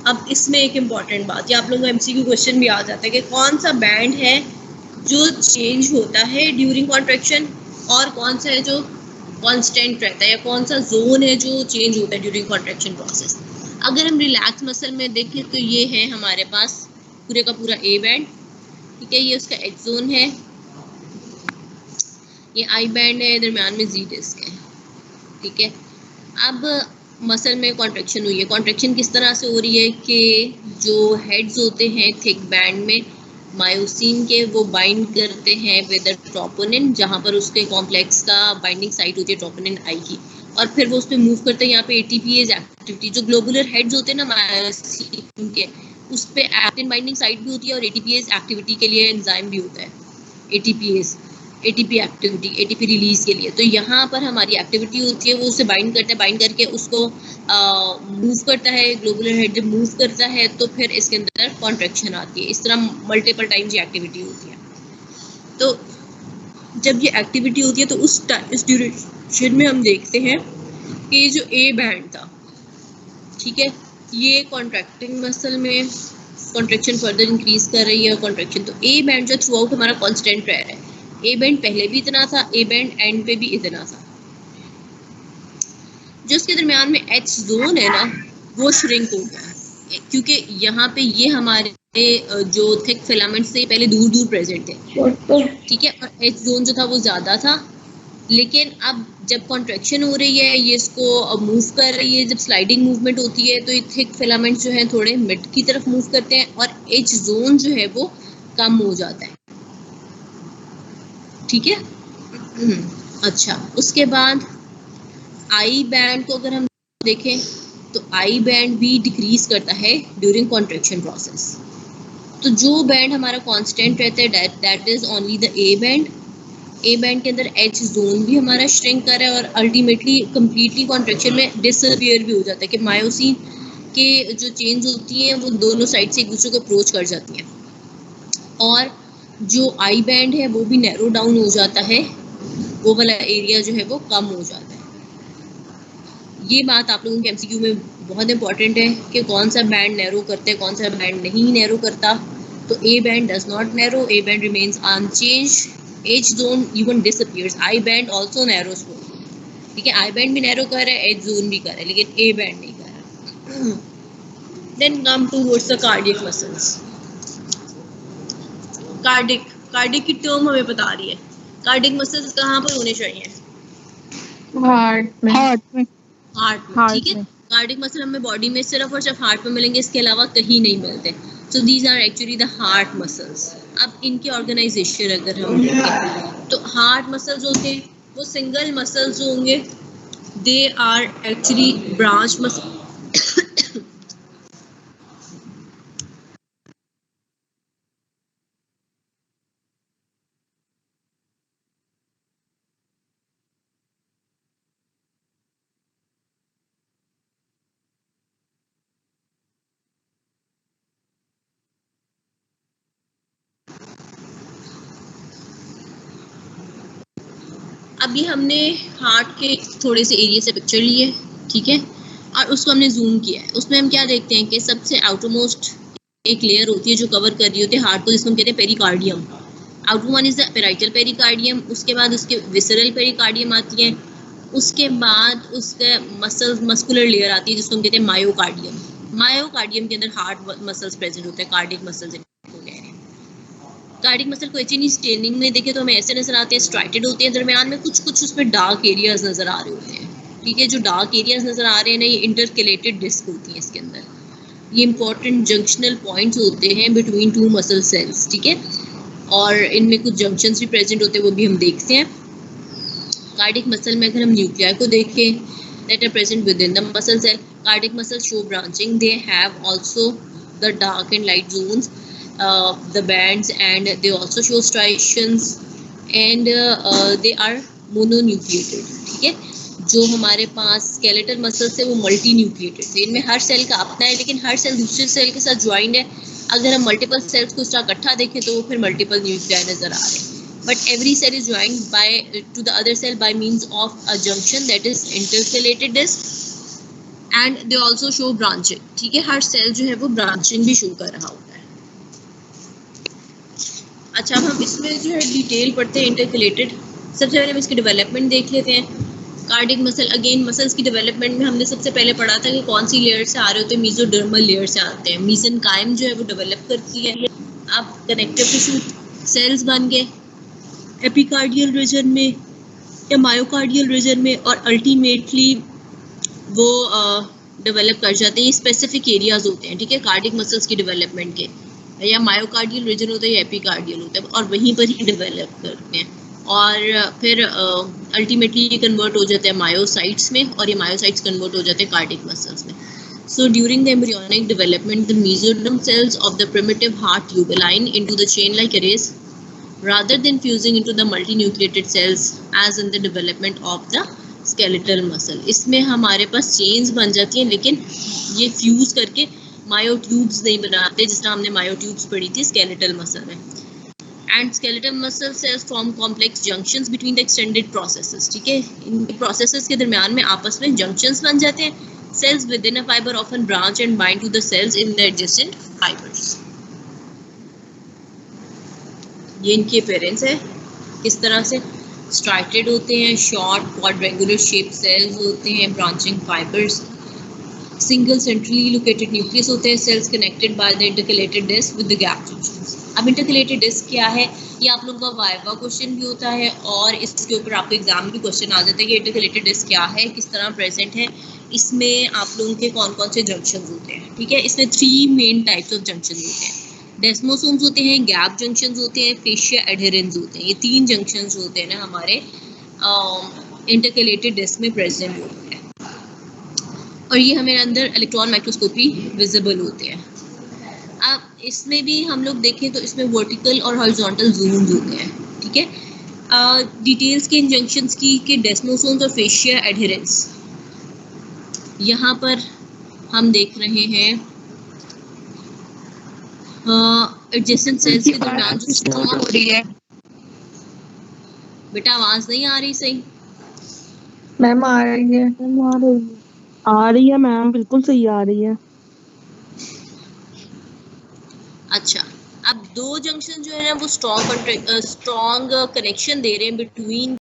अब इसमें एक इम्पॉर्टेंट बात, ये आप लोगों को एमसीक्यू क्वेश्चन भी आ जाता है कि कौन सा बैंड है जो चेंज होता है ड्यूरिंग कॉन्ट्रैक्शन और कौन सा है जो कांस्टेंट रहता है, या कौन सा जोन है जो चेंज होता है ड्यूरिंग कॉन्ट्रैक्शन प्रोसेस। अगर हम रिलैक्स मसल में देखें तो ये है हमारे पास पूरे का पूरा ए बैंड, ठीक है, ये उसका एच जोन है, ये आई बैंड है, दरम्यान में जी डिस्क है, ठीक है। अब मसल में कॉन्ट्रैक्शन हुई है, कॉन्ट्रैक्शन किस तरह से हो रही है कि जो हेड्स होते हैं थिक बैंड में मायोसिन के, वो बाइंड करते हैं विद ट्रोपोनिन, जहाँ पर उसके कॉम्प्लेक्स का बाइंडिंग साइट होती है ट्रोपोनिन आई की, और फिर वो उस पर मूव करते हैं। यहाँ पे एटीपीएज एक्टिविटी, जो ग्लोबुलर हेड्स होते हैं ना मायोसिन के, उस पर एक्टिन बाइंडिंग साइट भी होती है और एटीपीएज एक्टिविटी के लिए एंजाइम भी होता है, ATPase, ATP activity, ATP release के लिए। तो यहाँ पर हमारी एक्टिविटी होती है, वो उसे बाइंड करता है, बाइंड करके उसको मूव करता है, ग्लोबुलर हेड जब मूव करता है तो फिर इसके अंदर कॉन्ट्रैक्शन आती है। इस तरह मल्टीपल टाइम्स ये एक्टिविटी होती है। तो जब ये एक्टिविटी होती है तो उस ड्यूरेशन में हम देखते हैं कि जो ए बैंड था, ठीक है, ये कॉन्ट्रैक्टिंग मसल में कॉन्ट्रैक्शन फर्दर इंक्रीज कर रही है और कॉन्ट्रैक्शन, तो ए बैंड जो थ्रू आउट हमारा कांस्टेंट रह रहा है। ए बैंड पहले भी इतना था, ए बैंड एंड पे भी इतना था। जो उसके दरमियान में एच जोन है ना, वो श्रिंक हो गया, क्योंकि यहाँ पे ये हमारे जो थिक फिलामेंट्स थे पहले दूर दूर प्रेजेंट थे, ठीक है, और एच जोन जो था वो ज़्यादा था। लेकिन अब जब कॉन्ट्रैक्शन हो रही है, ये इसको मूव कर रही है, जब स्लाइडिंग मूवमेंट होती है तो ये थिक फिलामेंट्स जो हैं थोड़े मिड की तरफ मूव करते हैं और एच जोन जो है वो कम हो जाता है, ठीक है। अच्छा, उसके बाद आई बैंड को अगर हम देखें तो आई बैंड भी डिक्रीज करता है ड्यूरिंग कॉन्ट्रैक्शन प्रोसेस। तो जो बैंड हमारा कांस्टेंट रहता है that is only the A band. A band के अंदर एच जोन भी हमारा श्रिंक कर रहा है और अल्टीमेटली कंप्लीटली कॉन्ट्रैक्शन में डिसअपियर भी हो जाता है कि मायोसिन के जो चेंज होती हैं वो दोनों साइड से एक दूसरे को अप्रोच कर जाती हैं, और जो आई बैंड है वो भी नैरो डाउन हो जाता है, वो वाला एरिया जो है वो कम हो जाता है। ये बात आप लोगों के एमसीक्यू में बहुत इंपॉर्टेंट है कि कौन सा बैंड नैरो करता है, कौन सा बैंड नहीं नैरो करता। तो A band does not narrow, A band remains unchanged, H zone even disappears, I band also narrows, ठीक है, आई बैंड भी नैरो कर रहा है, एच जोन भी कर रहा है, लेकिन ए बैंड नहीं कर रहा। Then come towards the cardiac muscles. Cardiac की टर्म हमें बता रही है, कार्डिक मसल्स कहाँ पर होने चाहिए? हार्ट में, ठीक है। कार्डिक मसल हमें बॉडी में सिर्फ और सिर्फ हार्ट में मिलेंगे, इसके अलावा कहीं नहीं मिलते। So these are actually the heart muscles. अब इनके ऑर्गेनाइजेशन अगर हम देखें तो हार्ट मसल्स होते हैं वो सिंगल मसल्स होंगे, they are actually branch muscle. अभी हमने हार्ट के थोड़े से एरिया से पिक्चर लिए, ठीक है, और उसको हमने जूम किया है। उसमें हम क्या देखते हैं कि सबसे आउटरमोस्ट एक लेयर होती है जो कवर कर रही होती है हार्ट को, जिसको हम कहते हैं pericardium. Outer one is the parietal pericardium, उसके बाद उसके विसरल पेरिकार्डियम आती है, उसके बाद उसके मस्कुलर लेयर आती है जिसको हम कहते हैं मायोकार्डियम। मायोकार्डियम के अंदर हार्ट मसल्स प्रेजेंट होते हैं, कार्डिक मसल्स। कार्डिक मसल को एचएनई स्टेनिंग में देखें तो हमें ऐसे नजर आते हैं, स्ट्राइटेड होते हैं, दरमियान में कुछ कुछ उसमें डार्क एरियाज नजर आ रहे होते हैं, ठीक है। जो डार्क एरियाज नजर आ रहे हैं ना, ये इंटरकलेटेड डिस्क होती है इसके अंदर, ये इंपॉर्टेंट जंक्शनल पॉइंट्स होते हैं बिटवीन टू मसल सेल्स, ठीक है, और इनमें कुछ जंक्शंस भी प्रेजेंट होते हैं, वो भी हम देखते हैं। कार्डिक मसल में अगर हम न्यूक्लियाई को देखें that are present within the muscle cell, cardiac muscles show branching, they have also the dark and light zones, the bands, and they also show striations, and they are mononucleated, ठीक है। जो हमारे पास skeletal muscles है वो multi nucleated है, इनमें हर cell का अपना है, लेकिन हर सेल दूसरे सेल के साथ ज्वाइंड है। अगर हम मल्टीपल सेल्स को इकट्ठा देखें तो वो फिर मल्टीपल न्यूक्लियाई नजर आ रहे हैं, but every cell is joined by to the other cell by means of a junction, that is intercalated disc, and they also show branching, ठीक है, हर सेल जो है वो ब्रांचिंग भी शो कर रहा होता है। अच्छा, अब हम इसमें जो है डिटेल पढ़ते हैं इंटरकलेटेड। सबसे पहले हम इसकी डेवलपमेंट देख लेते हैं। कार्डिक मसल, अगेन मसल्स की डेवलपमेंट में हमने सबसे पहले पढ़ा था कि कौन सी लेयर से आ रहे होते हैं, मीजोडर्मल लेयर से आते हैं। मीसेनकाइम जो है वो डेवलप करती है। अब कनेक्टिव टिश्यू सेल्स बन गए एपिकार्डियल रीजन में या मायोकार्डियल रीजन में, और अल्टीमेटली वो डेवलप कर जाते हैं। ये स्पेसिफिक एरियाज होते हैं, ठीक है, कार्डिक मसल्स की डेवलपमेंट के, या मायोकार्डियल रीजन होता है या एपिकार्डियल होता है, और वहीं पर ही डेवलप करते हैं। और फिर अल्टीमेटली ये कन्वर्ट हो जाते हैं मायोसाइट्स में, और ये मायोसाइट्स कन्वर्ट हो जाते हैं कार्डिक मसल्स में। So during the embryonic development, the mesoderm cells of the primitive heart tube align into the chain-like arrays rather than fusing into the multinucleated cells as in the development of the skeletal muscle. इसमें हमारे पास chains बन जाती हैं, लेकिन ये fuse करके myotubes नहीं बनाते, जिस तरह हमने मायोट्यूब्स पढ़ी थी स्केलेटल मसल में। And skeletal muscle cells form complex junctions between the extended processes, ठीक है, इन प्रोसेसेस के दरमियान में आपस में जंक्शंस बन जाते हैं। Cells within a fiber often branch and bind to the cells in the adjacent fibers. ये इनकी अपीयरेंस है, किस तरह से स्ट्राइटेड होते हैं, शॉर्ट क्वाड्रेंगुलर शेप सेल्स होते हैं, branching fibres, single centrally located nucleus होते हैं, cells connected by the intercalated disc with the gap junctions. अब इंटरकलेटेड डिस्क क्या है, ये आप लोगों का वाइवा क्वेश्चन भी होता है, और इसके ऊपर आपको एग्जाम भी क्वेश्चन आ जाता है कि इंटरकलेटेड डिस्क क्या है, किस तरह प्रेजेंट है, इसमें आप लोगों के कौन कौन से जंक्शंस होते हैं, ठीक है। इसमें 3 मेन टाइप्स ऑफ जंक्शंस होते हैं। डेस्मोसोम्स होते हैं, गैप जंक्शंस होते हैं, फेशिया एडहेरेंस होते हैं। ये 3 जंक्शंस होते हैं ना हमारे इंटरकलेटेड डिस्क में प्रेजेंट होते हैं, और ये हमें अंदर इलेक्ट्रॉन माइक्रोस्कोपी विजिबल होते हैं। अब इसमें भी हम लोग देखें तो इसमें वर्टिकल और हॉरिजॉन्टल जोन्स होते हैं, ठीक है। डिटेल्स के इन जंक्शंस की कि डेस्मोसोम्स और फेशिया एडहेरेंस, यहाँ पर हम देख रहे हैं एडजेसेंट सेल्स के दरमियान जो स्ट्रॉन्ग हो रही है। बेटा आवाज नहीं आ रही सही? मैम आ रही है। आ रही है मैम, बिल्कुल सही आ रही है। अच्छा, अब 2 जंक्शन जो है ना वो स्ट्रॉन्ग कनेक्शन दे रहे हैं बिटवीन